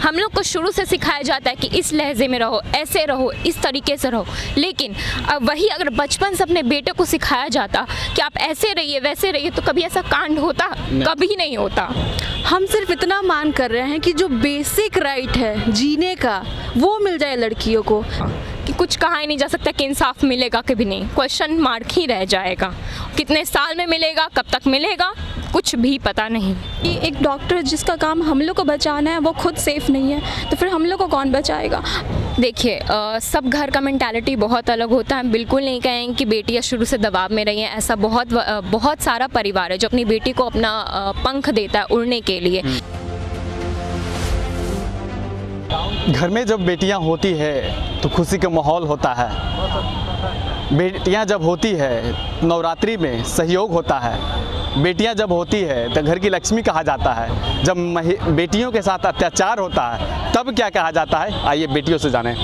हम लोग को शुरू से सिखाया जाता है कि इस लहजे में रहो, ऐसे रहो, इस तरीके से रहो। लेकिन अब वही अगर बचपन से अपने बेटे को सिखाया जाता कि आप ऐसे रहिए, वैसे रहिए, तो कभी ऐसा कांड होता? कभी नहीं होता। हम सिर्फ इतना मांग कर रहे हैं कि जो बेसिक राइट है जीने का वो मिल जाए लड़कियों को। कि कुछ कहा ही नहीं जा सकता कि इंसाफ मिलेगा, कभी नहीं, क्वेश्चन मार्क ही रह जाएगा। कितने साल में मिलेगा, कब तक मिलेगा, कुछ भी पता नहीं। कि एक डॉक्टर जिसका काम हम लोग को बचाना है वो खुद सेफ नहीं है तो फिर हम लोग को कौन बचाएगा? देखिए, सब घर का मेंटालिटी बहुत अलग होता है। बिल्कुल नहीं कहेंगे कि बेटियां शुरू से दबाव में रही हैं। ऐसा बहुत सारा परिवार है जो अपनी बेटी को अपना पंख देता है उड़ने के लिए। घर में जब बेटियां होती है तो खुशी का माहौल होता है। बेटियां जब होती है नवरात्रि में सहयोग होता है। बेटियां जब होती है तो घर की लक्ष्मी कहा जाता है। जब बेटियों के साथ अत्याचार होता है तब क्या कहा जाता है, आइए बेटियों से जानें।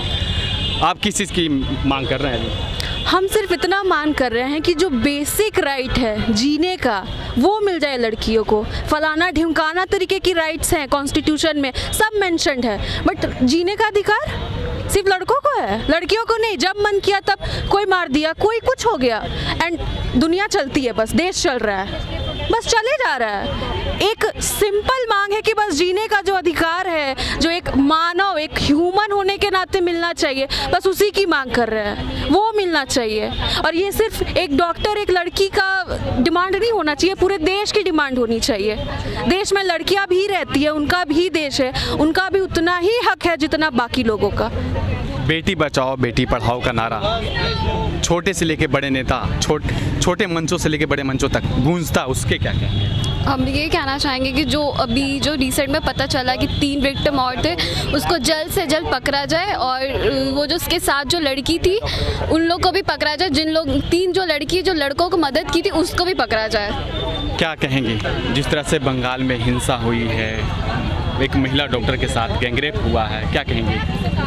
आप किस चीज़ की मांग कर रहे हैं? हम सिर्फ इतना मांग कर रहे हैं कि जो बेसिक राइट है जीने का वो मिल जाए लड़कियों को। फलाना ढिमकाना तरीके की राइट्स हैं कॉन्स्टिट्यूशन में, सब मेंशन्ड है, बट जीने का अधिकार सिर्फ लड़कों को है, लड़कियों को नहीं। जब मन किया तब कोई मार दिया, कोई कुछ हो गया, एंड दुनिया चलती है, बस देश चल रहा है, बस चले जा रहा है। एक सिंपल मांग है कि बस जीने का जो अधिकार है, जो एक मानव, एक ह्यूमन होने के नाते मिलना चाहिए, बस उसी की मांग कर रहे हैं, वो मिलना चाहिए। और ये सिर्फ एक डॉक्टर, एक लड़की का डिमांड नहीं होना चाहिए, पूरे देश की डिमांड होनी चाहिए। देश में लड़कियां भी रहती है, उनका भी देश है, उनका भी उतना ही हक है जितना बाकी लोगों का। बेटी बचाओ बेटी पढ़ाओ का नारा छोटे से लेके बड़े नेता, छोटे मंचों से लेके बड़े मंचों तक गूंजता, उसके क्या कहेंगे? हम ये कहना चाहेंगे कि जो रिसेंट में पता चला कि 3 विक्टिम और थे, उसको जल्द से जल्द पकड़ा जाए, और वो जो उसके साथ जो लड़की थी उन लोग को भी पकड़ा जाए। 3 जो लड़की जो लड़कों को मदद की थी उसको भी पकड़ा जाए। क्या कहेंगे जिस तरह से बंगाल में हिंसा हुई है, एक महिला डॉक्टर के साथ गैंगरेप हुआ है, क्या कहेंगे?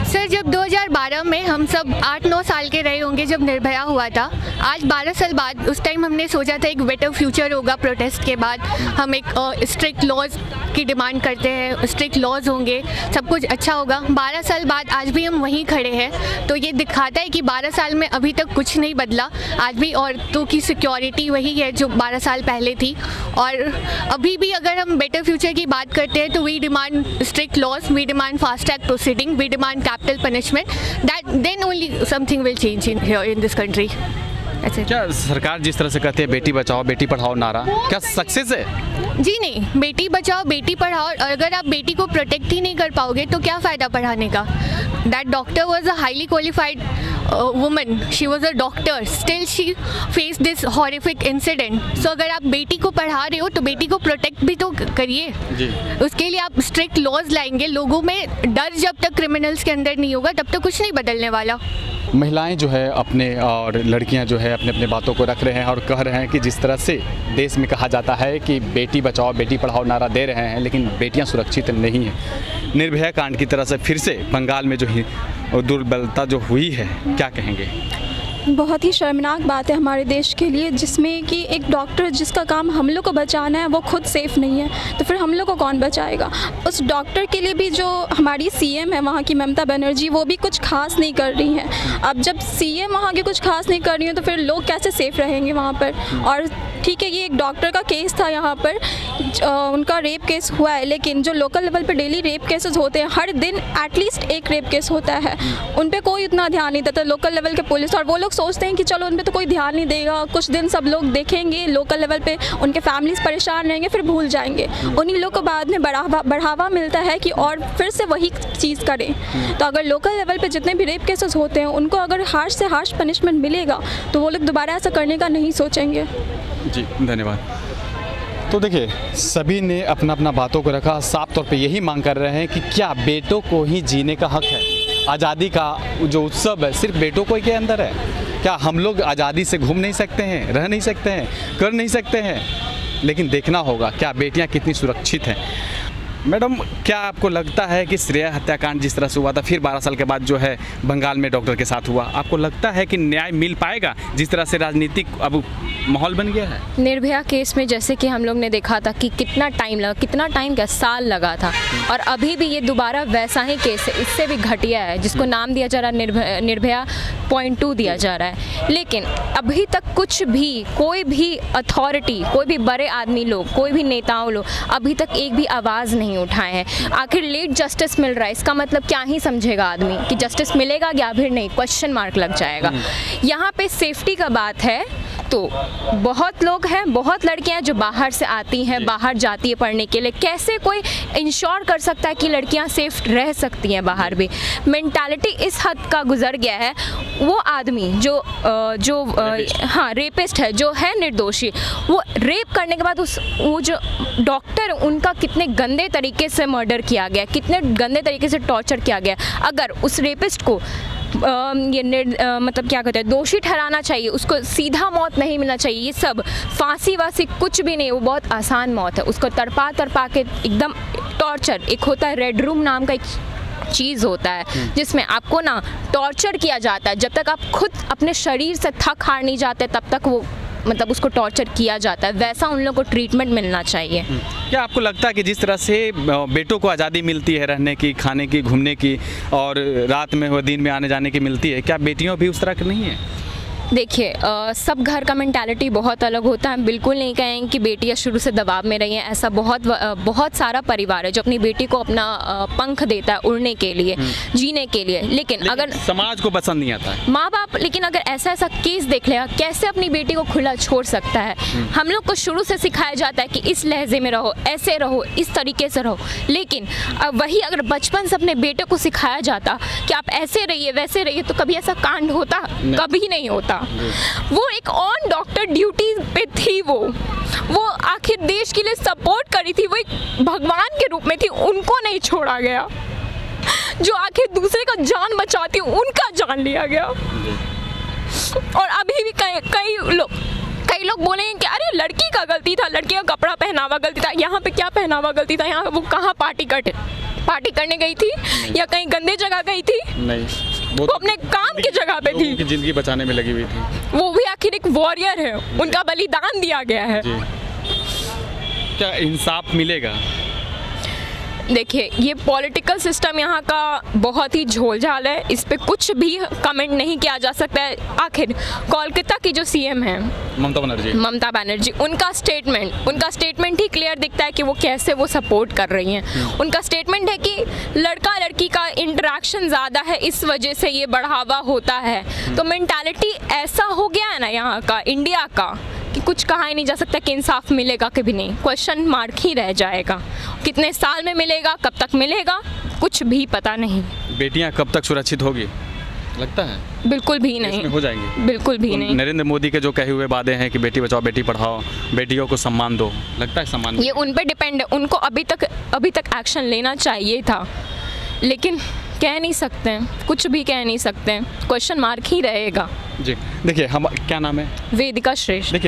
सर, जब 2012 में हम सब 8-9 साल के रहे होंगे जब निर्भया हुआ था, आज 12 साल बाद, उस टाइम हमने सोचा था एक बेटर फ्यूचर होगा। प्रोटेस्ट के बाद हम एक स्ट्रिक्ट लॉज की डिमांड करते हैं, स्ट्रिक्ट लॉज होंगे, सब कुछ अच्छा होगा। 12 साल बाद आज भी हम वहीं खड़े हैं, तो ये दिखाता है कि 12 साल में अभी तक कुछ नहीं बदला। आज भी औरतों की सिक्योरिटी वही है जो 12 साल पहले थी, और अभी भी अगर हम बेटर फ्यूचर की बात करते हैं तो we demand strict laws, we demand fast track proceeding, we demand capital punishment, that then only something will change here in this country. क्या सरकार जिस तरह से कहती है बेटी बचाओ बेटी पढ़ाओ नारा, क्या सक्सेस है? जी नहीं, बेटी बचाओ बेटी पढ़ाओ, और अगर आप बेटी को प्रोटेक्ट ही नहीं कर पाओगे तो क्या फ़ायदा पढ़ाने का? That doctor was a highly qualified woman, she was a doctor, still she faced this horrific incident. So अगर आप बेटी को पढ़ा रहे हो तो बेटी को प्रोटेक्ट भी तो करिए। उसके लिए आप स्ट्रिक्ट लॉज लाएंगे। लोगों में डर जब तक क्रिमिनल्स के अंदर नहीं होगा तब तक कुछ नहीं बदलने वाला। महिलाएं जो है अपने और लड़कियां जो है अपने बातों को रख रहे हैं और कह रहे हैं कि जिस तरह से देश में कहा जाता है कि बेटी बचाओ बेटी पढ़ाओ नारा दे रहे हैं, लेकिन बेटियां सुरक्षित नहीं हैं। निर्भया कांड की तरह से फिर से बंगाल में जो दुर्बलता जो हुई है, क्या कहेंगे? बहुत ही शर्मनाक बात है हमारे देश के लिए, जिसमें कि एक डॉक्टर जिसका काम हम लोग को बचाना है वो खुद सेफ नहीं है तो फिर हम लोग को कौन बचाएगा? उस डॉक्टर के लिए भी जो हमारी सीएम है वहाँ की ममता बनर्जी, वो भी कुछ खास नहीं कर रही हैं। अब जब सीएम वहाँ की कुछ खास नहीं कर रही हैं तो फिर लोग कैसे सेफ रहेंगे वहाँ पर? और ठीक है, ये एक डॉक्टर का केस था, यहाँ पर उनका रेप केस हुआ है, लेकिन जो लोकल लेवल पर डेली रेप केसेस होते हैं, हर दिन एटलीस्ट एक रेप केस होता है, उन पर कोई इतना ध्यान नहीं देता लोकल लेवल के पुलिस। और वो लोग सोचते हैं कि चलो उन पर तो कोई ध्यान नहीं देगा, कुछ दिन सब लोग देखेंगे, लोकल लेवल पे उनके फैमिलीज परेशान रहेंगे, फिर भूल जाएंगे। उन्हीं लोग को बाद में बढ़ावा मिलता है कि और फिर से वही चीज़ करें। तो अगर लोकल लेवल पे जितने भी रेप केसेस होते हैं उनको अगर हार्श से हार्श पनिशमेंट मिलेगा तो वो लोग दोबारा ऐसा करने का नहीं सोचेंगे। जी धन्यवाद। तो देखिए, सभी ने अपना बातों को रखा, साफ तौर पे यही मांग कर रहे हैं कि क्या बेटों को ही जीने का हक है? आज़ादी का जो उत्सव है सिर्फ बेटों को ही के अंदर है? क्या हम लोग आज़ादी से घूम नहीं सकते हैं, रह नहीं सकते हैं, कर नहीं सकते हैं? लेकिन देखना होगा क्या बेटियां कितनी सुरक्षित हैं। मैडम, क्या आपको लगता है कि श्रेया हत्याकांड जिस तरह से हुआ था, फिर 12 साल के बाद जो है बंगाल में डॉक्टर के साथ हुआ, आपको लगता है कि न्याय मिल पाएगा? जिस तरह से राजनीतिक अब माहौल बन गया है। निर्भया केस में जैसे कि हम लोग ने देखा था कि कितना टाइम लगा, कितना टाइम क्या साल लगा था, और अभी भी ये दोबारा वैसा ही केस है, इससे भी घटिया है, जिसको नाम दिया जा रहा है निर्भया .2 दिया जा रहा है। लेकिन अभी तक कुछ भी, कोई भी अथॉरिटी, कोई भी बड़े आदमी लोग, कोई भी नेताओं लोग अभी तक एक भी आवाज़ नहीं उठाए हैं। आखिर लेट जस्टिस मिल रहा है, इसका मतलब क्या ही समझेगा आदमी कि जस्टिस मिलेगा या फिर नहीं, क्वेश्चन मार्क लग जाएगा। यहाँ पे सेफ्टी का बात है तो बहुत लोग हैं, बहुत लड़कियां हैं जो बाहर से आती हैं, बाहर जाती है पढ़ने के लिए। कैसे कोई इंश्योर कर सकता है कि लड़कियां सेफ रह सकती हैं बाहर भी? मेंटालिटी इस हद का गुजर गया है। वो आदमी जो हाँ रेपिस्ट है, जो है निर्दोषी, वो रेप करने के बाद वो जो डॉक्टर, उनका कितने गंदे तरीके से मर्डर किया गया, कितने गंदे तरीके से टॉर्चर किया गया। अगर उस रेपिस्ट को मतलब क्या कहते हैं, दोषी ठहराना चाहिए, उसको सीधा मौत नहीं मिलना चाहिए। ये सब फांसी वासी कुछ भी नहीं, वो बहुत आसान मौत है। उसको तड़पा के एकदम टॉर्चर, एक होता है रेड रूम नाम का एक चीज़ होता है जिसमें आपको ना टॉर्चर किया जाता है। जब तक आप खुद अपने शरीर से थक हार नहीं जाते तब तक वो मतलब उसको टॉर्चर किया जाता है। वैसा उन लोगों को ट्रीटमेंट मिलना चाहिए। क्या आपको लगता है कि जिस तरह से बेटों को आज़ादी मिलती है रहने की, खाने की, घूमने की, और रात में हो दिन में आने जाने की मिलती है, क्या बेटियों भी उस तरह की नहीं है? देखिए सब घर का मेंटालिटी बहुत अलग होता है। बिल्कुल नहीं कहेंगे कि बेटियां शुरू से दबाव में रही हैं। ऐसा बहुत सारा परिवार है जो अपनी बेटी को अपना पंख देता है उड़ने के लिए, जीने के लिए। लेकिन अगर समाज को पसंद नहीं आता है, माँ बाप, लेकिन अगर ऐसा केस देख लेगा, कैसे अपनी बेटी को खुला छोड़ सकता है? हम लोग को शुरू से सिखाया जाता है कि इस लहजे में रहो, ऐसे रहो, इस तरीके से रहो। लेकिन वही अगर बचपन से अपने बेटे को सिखाया जाता कि आप ऐसे रहिए, वैसे रहिए, तो कभी ऐसा कांड होता? कभी नहीं होता। वो एक ऑन डॉक्टर ड्यूटी पे थी, वो आखिर देश के लिए सपोर्ट करी थी, वो एक भगवान के रूप में थी, उनको नहीं छोड़ा गया। जो आखिर दूसरे का जान बचाती, उनका जान लिया गया। और अभी भी कई लोग बोलेंगे कि अरे लड़की का गलती था, लड़की का कपड़ा पहनावा गलती था। यहाँ पे क्या पहनावा गलती था? यहाँ वो कहाँ पार्टी करने गई थी या कहीं गंदे जगह गई थी? नहीं, वो अपने काम की जगह पे थी, उनकी जिंदगी बचाने में लगी हुई थी। वो भी आखिर एक वॉरियर है, उनका बलिदान दिया गया है। क्या इंसाफ मिलेगा? देखिए ये पॉलिटिकल सिस्टम यहाँ का बहुत ही झोलझाल है, इस पे कुछ भी कमेंट नहीं किया जा सकता है। आखिर कोलकाता की जो सीएम है ममता बनर्जी, उनका स्टेटमेंट ही क्लियर दिखता है कि वो कैसे वो सपोर्ट कर रही हैं। उनका स्टेटमेंट है कि लड़का लड़की का इंटरेक्शन ज़्यादा है, इस वजह से ये बढ़ावा होता है। तो मेंटालिटी ऐसा हो गया है ना यहाँ का, इंडिया का, कि कुछ कहा ही नहीं जा सकता कि इंसाफ मिलेगा कभी नहीं, क्वेश्चन मार्क ही रह जाएगा। कितने साल में मिलेगा, कब तक मिलेगा, कुछ भी पता नहीं। बेटियां कब तक सुरक्षित होगी लगता है? बिल्कुल भी नहीं हो जाएंगी, बिल्कुल भी नहीं। नरेंद्र मोदी के जो कहे हुए वादे हैं कि बेटी बचाओ बेटी पढ़ाओ, बेटियों को सम्मान दो, लगता है सम्मान? ये उन पे डिपेंड है, उनको अभी तक एक्शन लेना चाहिए था, लेकिन कह नहीं सकते हैं, कुछ भी कह नहीं सकते हैं, क्वेश्चन मार्क ही रहेगा। जी देखिए, हम क्या नाम है? वेदिका श्रेष्ठ।